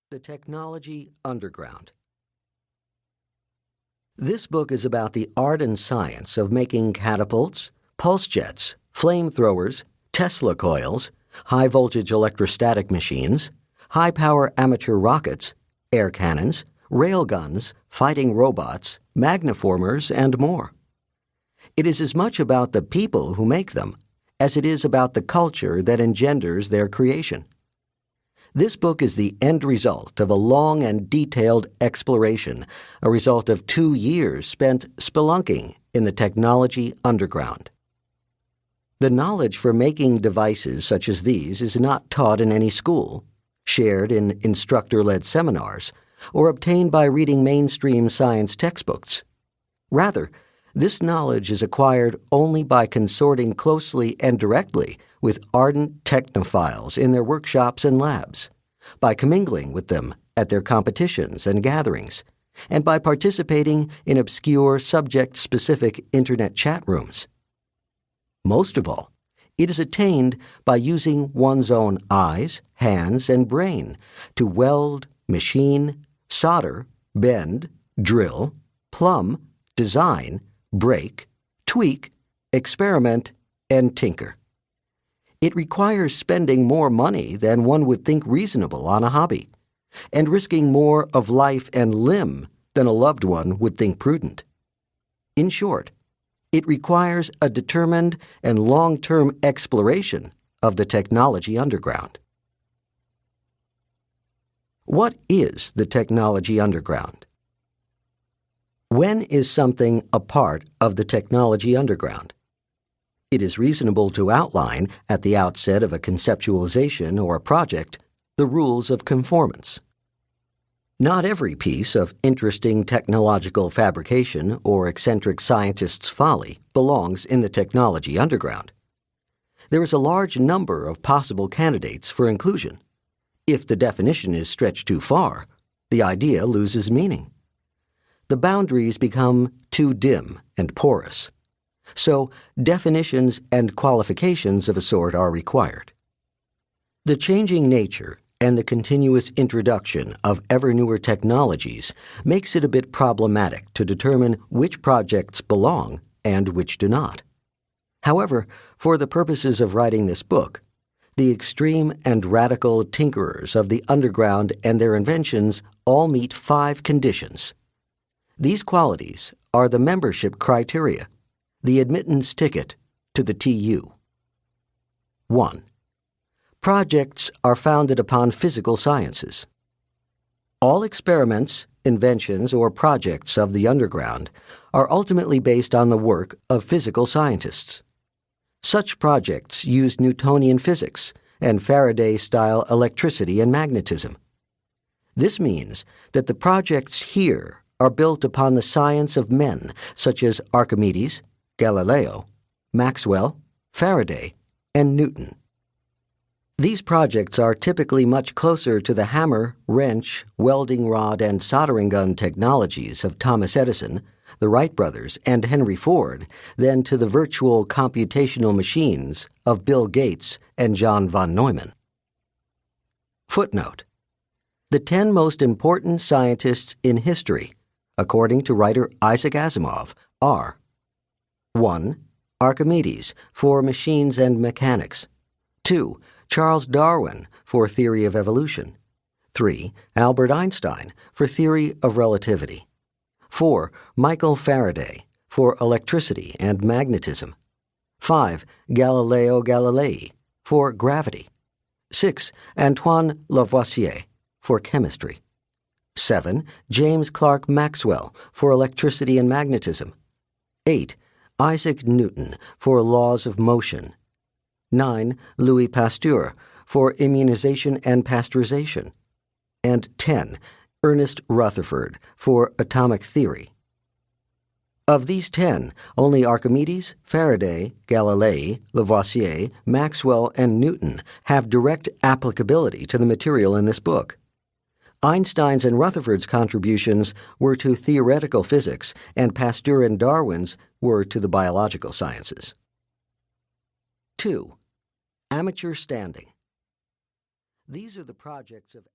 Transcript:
The Technology Underground. This book is about the art and science of making catapults, pulsejets, flamethrowers, Tesla coils, high-voltage electrostatic machines, high-power amateur rockets, air cannons, railguns, fighting robots, magneformers, and more. It is as much about the people who make them as it is about the culture that engenders their creation. This book is the end result of a long and detailed exploration, a result of 2 years spent spelunking in the technology underground. The knowledge for making devices such as these is not taught in any school, shared in instructor-led seminars, or obtained by reading mainstream science textbooks. Rather, this knowledge is acquired only by consorting closely and directly with ardent technophiles in their workshops and labs, by commingling with them at their competitions and gatherings, and by participating in obscure subject-specific internet chat rooms. Most of all, it is attained by using one's own eyes, hands, and brain to weld, machine, solder, bend, drill, plumb, design, break, tweak, experiment, and tinker. It requires spending more money than one would think reasonable on a hobby, and risking more of life and limb than a loved one would think prudent. In short, it requires a determined and long-term exploration of the technology underground. What is the technology underground? When is something a part of the technology underground? It is reasonable to outline, at the outset of a conceptualization or a project, the rules of conformance. Not every piece of interesting technological fabrication or eccentric scientist's folly belongs in the technology underground. There is a large number of possible candidates for inclusion. If the definition is stretched too far, the idea loses meaning. The boundaries become too dim and porous. So, definitions and qualifications of a sort are required. The changing nature and the continuous introduction of ever-newer technologies makes it a bit problematic to determine which projects belong and which do not. However, for the purposes of writing this book, the extreme and radical tinkerers of the underground and their inventions all meet 5 conditions. These qualities are the membership criteria, the admittance ticket to the TU. 1. Projects are founded upon physical sciences. All experiments, inventions, or projects of the underground are ultimately based on the work of physical scientists. Such projects use Newtonian physics and Faraday-style electricity and magnetism. This means that the projects here are built upon the science of men such as Archimedes, Galileo, Maxwell, Faraday, and Newton. These projects are typically much closer to the hammer, wrench, welding rod, and soldering gun technologies of Thomas Edison, the Wright brothers, and Henry Ford than to the virtual computational machines of Bill Gates and John von Neumann. Footnote: the 10 most important scientists in history, according to writer Isaac Asimov, are 1. Archimedes, for machines and mechanics. 2. Charles Darwin, for theory of evolution. 3. Albert Einstein, for theory of relativity. 4. Michael Faraday, for electricity and magnetism. 5. Galileo Galilei, for gravity. 6. Antoine Lavoisier, for chemistry. 7. James Clerk Maxwell, for electricity and magnetism. 8. Isaac Newton, for laws of motion. 9. Louis Pasteur, for immunization and pasteurization. And 10. Ernest Rutherford, for atomic theory. Of these 10, only Archimedes, Faraday, Galilei, Lavoisier, Maxwell, and Newton have direct applicability to the material in this book. Einstein's and Rutherford's contributions were to theoretical physics, and Pasteur and Darwin's were to the biological sciences. 2. Amateur standing. These are the projects of